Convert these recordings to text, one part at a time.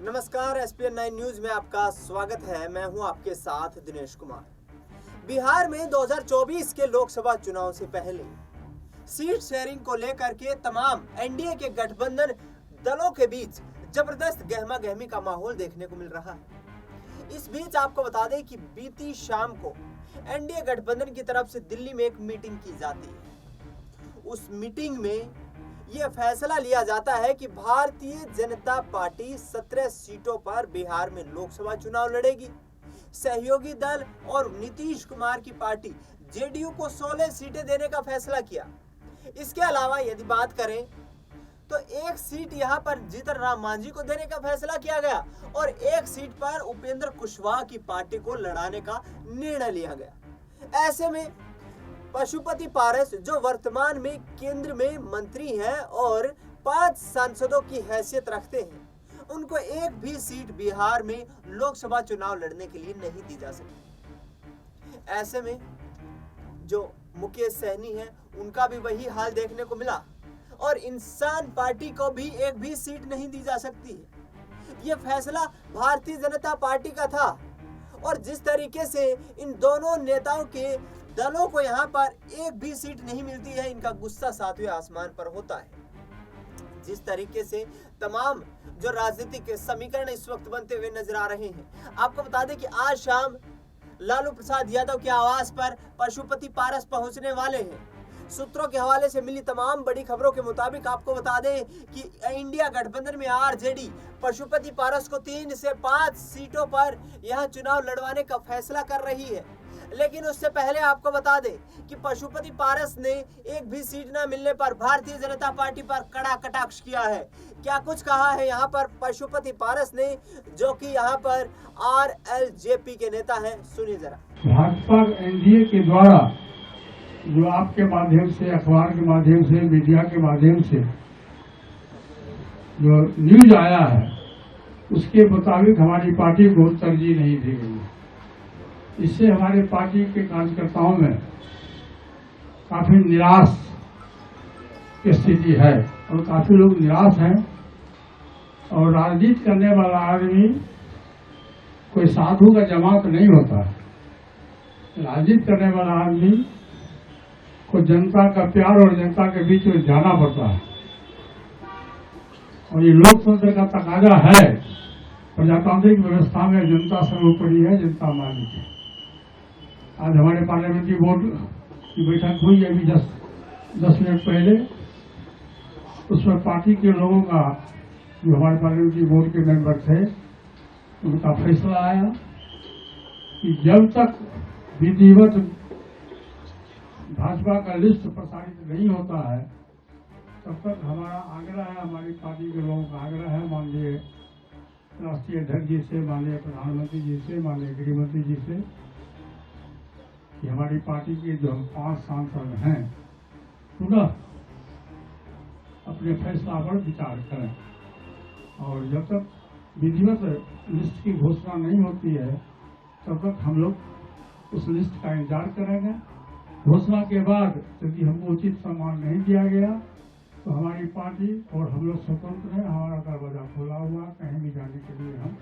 नमस्कार, ESPN 9 news में आपका स्वागत है। मैं हूं आपके साथ दिनेश कुमार। बिहार में 2024 के लोकसभा चुनाव से पहले सीट शेयरिंग को लेकर के तमाम एनडीए के गठबंधन दलों के बीच जबरदस्त गहमा गहमी का माहौल देखने को मिल रहा है। इस बीच आपको बता दें कि बीती शाम को एनडीए गठबंधन की तरफ से दिल्ली में एक मीटिंग की जाती है। उस मीटिंग में यह फैसला लिया जाता है कि भारतीय जनता पार्टी 17 सीटों पर बिहार में लोकसभा चुनाव लड़ेगी। सहयोगी दल और नीतीश कुमार की पार्टी जेडीयू को 16 सीटें देने का फैसला किया। इसके अलावा यदि बात करें तो एक सीट यहां पर जीतन राम मांझी को देने का फैसला किया गया और एक सीट पर उपेंद्र कुशवाहा की पार्टी को लड़ाने का निर्णय लिया गया। ऐसे में पशुपति पारस, जो वर्तमान में केंद्र में मंत्री हैं और 5 सांसदों की हैसियत रखते हैं, उनको एक भी सीट बिहार में लोकसभा चुनाव लड़ने के लिए नहीं दी जा सकती। ऐसे में जो मुकेश सहनी है, उनका भी वही हाल देखने को मिला और इंसान पार्टी को भी एक भी सीट नहीं दी जा सकती है। यह फैसला भारतीय जनता पार्टी का था और जिस तरीके से इन दोनों नेताओं के दलों को यहाँ पर एक भी सीट नहीं मिलती है, इनका गुस्सा 7वें आसमान पर होता है। जिस तरीके से तमाम जो राजनीतिक समीकरण इस वक्त बनते हुए नजर आ रहे हैं, आपको बता दें कि आज शाम लालू प्रसाद यादव के आवास पर पशुपति पारस पहुंचने वाले हैं। सूत्रों के हवाले से मिली तमाम बड़ी खबरों के मुताबिक आपको बता दें कि इंडिया गठबंधन में आरजेडी पशुपति पारस को 3 से 5 सीटों पर यहां चुनाव लड़वाने का फैसला कर रही है। लेकिन उससे पहले आपको बता दें कि पशुपति पारस ने एक भी सीट न मिलने पर भारतीय जनता पार्टी पर कड़ा कटाक्ष किया है। क्या कुछ कहा है यहाँ पर पशुपति पारस ने, जो कि यहाँ पर आरएलजेपी के नेता हैं, सुनिए जरा। भाजपा एनडीए के द्वारा जो आपके माध्यम से, अखबार के माध्यम से, मीडिया के माध्यम से जो न्यूज आया है, उसके मुताबिक हमारी पार्टी को तरजीह नहीं दी गई है। इससे हमारे पार्टी के कार्यकर्ताओं में काफी निराश की स्थिति है और काफी लोग निराश हैं। और राजनीति करने वाला आदमी कोई साधु का जमात नहीं होता है। राजनीति करने वाला आदमी को जनता का प्यार और जनता के बीच में जाना पड़ता है और ये लोकतंत्र का तकाजा है। प्रजातांत्रिक व्यवस्था में जनता सर्वोपरि है, जनता मालिक है। आज हमारे पार्लियामेंट्री बोर्ड की बैठक हुई अभी 10 मिनट पहले। उसमें पार्टी के लोगों का, जो हमारे पार्लियामेंट्री बोर्ड के मेंबर थे, उनका फैसला आया कि जब तक विधिवत भाजपा का लिस्ट प्रसारित नहीं होता है, तब तक हमारा आग्रह है, हमारी पार्टी के लोगों का आग्रह है, माननीय राष्ट्रीय अध्यक्ष जी से, माननीय प्रधानमंत्री जी से, माननीय गृहमंत्री जी से, कि हमारी पार्टी के जो 5 सांसद हैं पुनः अपने फैसला पर विचार करें। और जब तक विधिवत लिस्ट की घोषणा नहीं होती है, तब तक हम लोग उस लिस्ट का इंतजार करेंगे। घोषणा के बाद यदि हमको उचित सम्मान नहीं दिया गया तो हमारी पार्टी और हम लोग स्वतंत्र हैं, हमारा दरवाजा खुला हुआ, कहीं भी जाने के लिए हम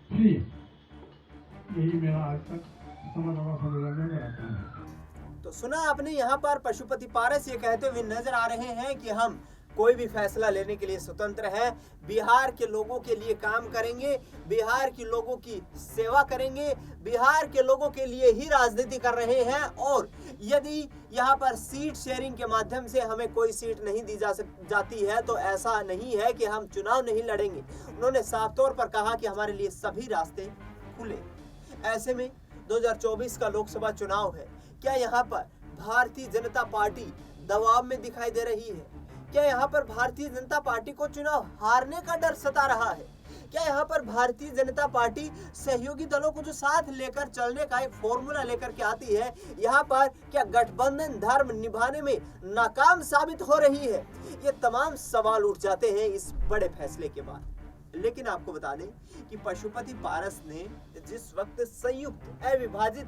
फ्री। यही मेरा आज तक समाजवाद सम्मेलन में रहता है। तो सुना आपने, यहाँ पर पशुपति पारस ये कहते हुए नजर आ रहे हैं कि हम कोई भी फैसला लेने के लिए स्वतंत्र हैं, बिहार के लोगों के लिए काम करेंगे, बिहार के लोगों की सेवा करेंगे, बिहार के लोगों के लिए ही राजनीति कर रहे हैं। और यदि यहाँ पर सीट शेयरिंग के माध्यम से हमें कोई सीट नहीं दी जाती है तो ऐसा नहीं है कि हम चुनाव नहीं लड़ेंगे। उन्होंने साफ तौर पर कहा कि हमारे लिए सभी रास्ते खुले। ऐसे में 2024 का लोकसभा चुनाव है, क्या यहाँ पर भारतीय जनता पार्टी दबाव में दिखाई दे रही है? क्या यहाँ पर भारतीय जनता पार्टी को चुनाव हारने का डर सता रहा है? क्या यहाँ पर भारतीय जनता पार्टी सहयोगी दलों को जो साथ लेकर चलने का एक फॉर्मूला लेकर के आती है, यहाँ पर क्या गठबंधन धर्म निभाने में नाकाम साबित हो रही है? ये तमाम सवाल उठ जाते हैं इस बड़े फैसले के बाद। लेकिन आपको बता दें कि पशुपति पारस ने जिस वक्त संयुक्त अविभाजित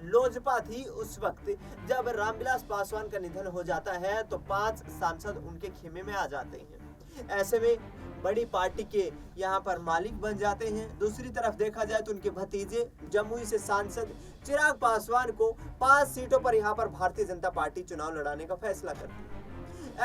लोजपा थी, उस वक्त जब रामविलास पासवान का निधन हो जाता है तो 5 सांसद उनके खेमे में आ जाते हैं। ऐसे में बड़ी पार्टी के यहाँ पर मालिक बन जाते हैं। दूसरी तरफ देखा जाए तो उनके भतीजे जमुई से सांसद चिराग पासवान को 5 सीटों पर यहाँ पर भारतीय जनता पार्टी चुनाव लड़ाने का फैसला करती है।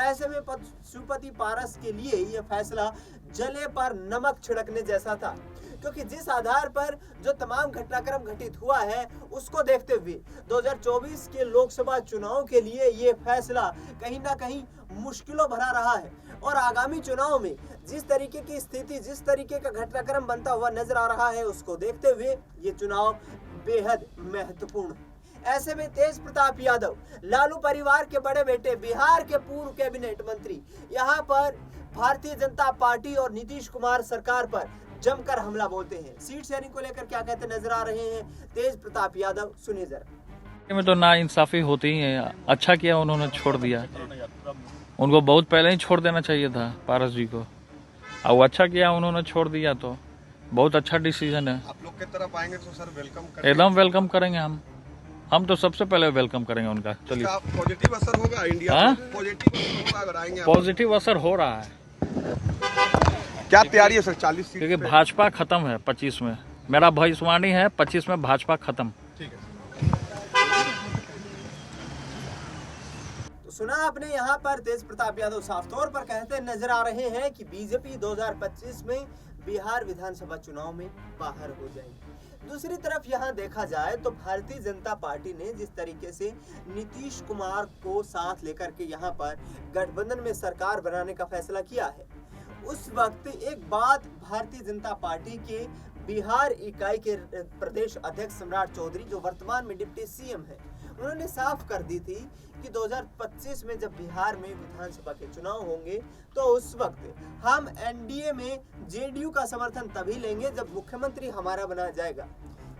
ऐसे में पशुपति पारस के लिए यह फैसला जले पर नमक छिड़कने जैसा था, क्योंकि जिस आधार पर जो तमाम घटनाक्रम घटित हुआ है उसको देखते हुए 2024 के लोकसभा चुनाव के लिए ये फैसला कहीं ना कहीं मुश्किलों भरा रहा है। और आगामी चुनाव में जिस तरीके की स्थिति, जिस तरीके का घटनाक्रम बनता हुआ नजर आ रहा है, उसको देखते हुए ये चुनाव बेहद महत्वपूर्ण है। ऐसे में तेज प्रताप यादव, लालू परिवार के बड़े बेटे, बिहार के पूर्व कैबिनेट मंत्री, यहाँ पर भारतीय जनता पार्टी और नीतीश कुमार सरकार पर जमकर हमला बोलते हैं। सीट शेयरिंग को लेकर क्या कहते नजर आ रहे हैं तेज प्रताप यादव, सुनिए जरा। में तो नाइंसाफी होती ही है। अच्छा किया उन्होंने छोड़ दिया, उनको बहुत पहले ही छोड़ देना चाहिए था पारस जी को। और वो अच्छा किया उन्होंने छोड़ दिया, तो बहुत अच्छा डिसीजन है। आप लोग की तरफ आएंगे तो सर वेलकम करेंगे। एकदम वेलकम करेंगे हम तो सबसे पहले वेलकम करेंगे उनका। चलिए, पॉजिटिव असर होगा इंडिया हाँ? में, पॉजिटिव असर होगा अगर आएंगे। पॉजिटिव असर हो रहा है। क्या तैयारी है सर 40 सीट क्योंकि पे? भाजपा खत्म है 25 में, मेरा भविष्यवाणी है 25 में भाजपा खत्म। ठीक है। तो सुना आपने, यहाँ पर तेज प्रताप यादव साफ तौर पर कहते नजर आ रहे हैं कि बीजेपी 2025 में बिहार विधानसभा चुनाव में बाहर हो जाएगी। दूसरी तरफ यहाँ देखा जाए तो भारतीय जनता पार्टी ने जिस तरीके से नीतीश कुमार को साथ लेकर के यहाँ पर गठबंधन में सरकार बनाने का फैसला किया है, उस वक्त एक बात भारतीय जनता पार्टी के बिहार इकाई के प्रदेश अध्यक्ष सम्राट चौधरी, जो वर्तमान में डिप्टी सीएम है, उन्होंने साफ कर दी थी कि 2025 में जब बिहार में विधानसभा के चुनाव होंगे तो उस वक्त हम एनडीए में जेडीयू का समर्थन तभी लेंगे जब मुख्यमंत्री हमारा बनाया जाएगा।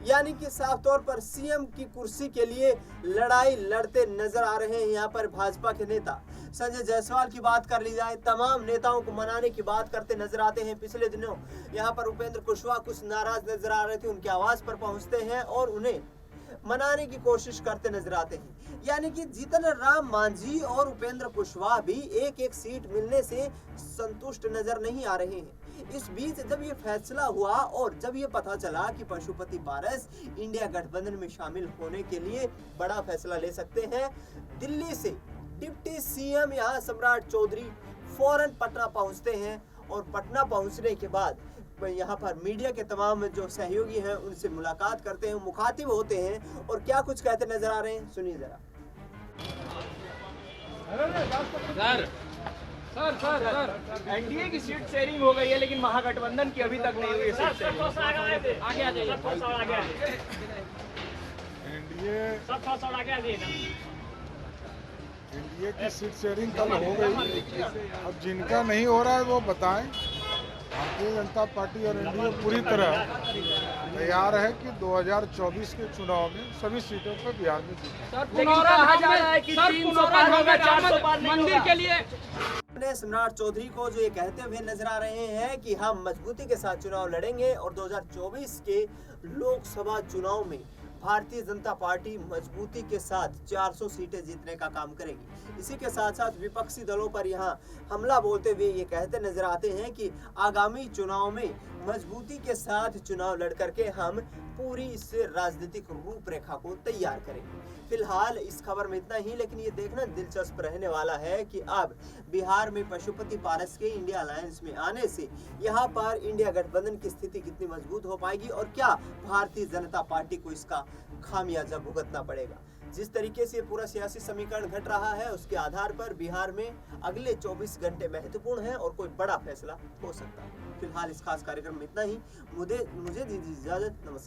यानी कि साफ तौर पर सीएम की कुर्सी के लिए लड़ाई लड़ते नजर आ रहे हैं यहाँ पर भाजपा के नेता। संजय जायसवाल की बात कर ली जाए, तमाम नेताओं को मनाने की बात करते नजर आते हैं। पिछले दिनों यहाँ पर उपेंद्र कुशवाहा कुछ नाराज नजर आ रहे थे, उनके आवाज पर पहुंचते हैं और उन्हें मनाने की कोशिश करते नजर आते हैं। यानी कि जीतन राम मांझी और उपेंद्र कुशवाहा भी एक सीट मिलने से संतुष्ट नजर नहीं आ रहे हैं। इस बीच जब ये फैसला हुआ और जब ये पता चला कि पशुपति पारस इंडिया गठबंधन में शामिल होने के लिए बड़ा फैसला ले सकते हैं, दिल्ली से डिप्टी सीएम यहाँ सम्राट चौधरी फौरन पटना पहुंचते हैं और पटना पहुंचने के बाद यहाँ पर मीडिया के तमाम जो सहयोगी हैं उनसे मुलाकात करते हैं, मुखातिब होते हैं और क्या कुछ कहते नजर आ रहे हैं, सुनिए जरा। सर एनडीए की सीट शेयरिंग हो गई है, लेकिन महागठबंधन की अभी तक नहीं हुई है सीट शेयरिंग। एनडीए की सीट शेयरिंग कल हो गई। अब जिनका नहीं हो रहा है वो बताएं। भारतीय जनता पार्टी और एनडीए पूरी तरह तैयार है कि 2024 के चुनाव में सभी सीटों पर बिहार में जीतें। मंदिर के लिए अपने सम्राट चौधरी को जो ये कहते हुए नजर आ रहे हैं कि हम मजबूती के साथ चुनाव लड़ेंगे और 2024 के लोकसभा चुनाव में भारतीय जनता पार्टी मजबूती के साथ 400 सीटें जीतने का काम करेगी। इसी के साथ साथ विपक्षी दलों पर यहाँ हमला बोलते हुए ये कहते नजर आते हैं कि आगामी चुनाव में मजबूती के साथ चुनाव लड़ करके हम पूरी इस राजनीतिक रूपरेखा को तैयार करेंगे। फिलहाल इस खबर में इतना ही, लेकिन ये देखना दिलचस्प रहने वाला है कि अब बिहार में पशुपति पारस के इंडिया अलायंस में आने से यहाँ पर इंडिया गठबंधन की स्थिति कितनी मजबूत हो पाएगी और क्या भारतीय जनता पार्टी को इसका खामियाजा भुगतना पड़ेगा। जिस तरीके से पूरा सियासी समीकरण घट रहा है उसके आधार पर बिहार में अगले 24 घंटे महत्वपूर्ण हैं और कोई बड़ा फैसला हो सकता है। फिलहाल इस खास कार्यक्रम में इतना ही। मुझे दीजिए इजाजत, नमस्कार।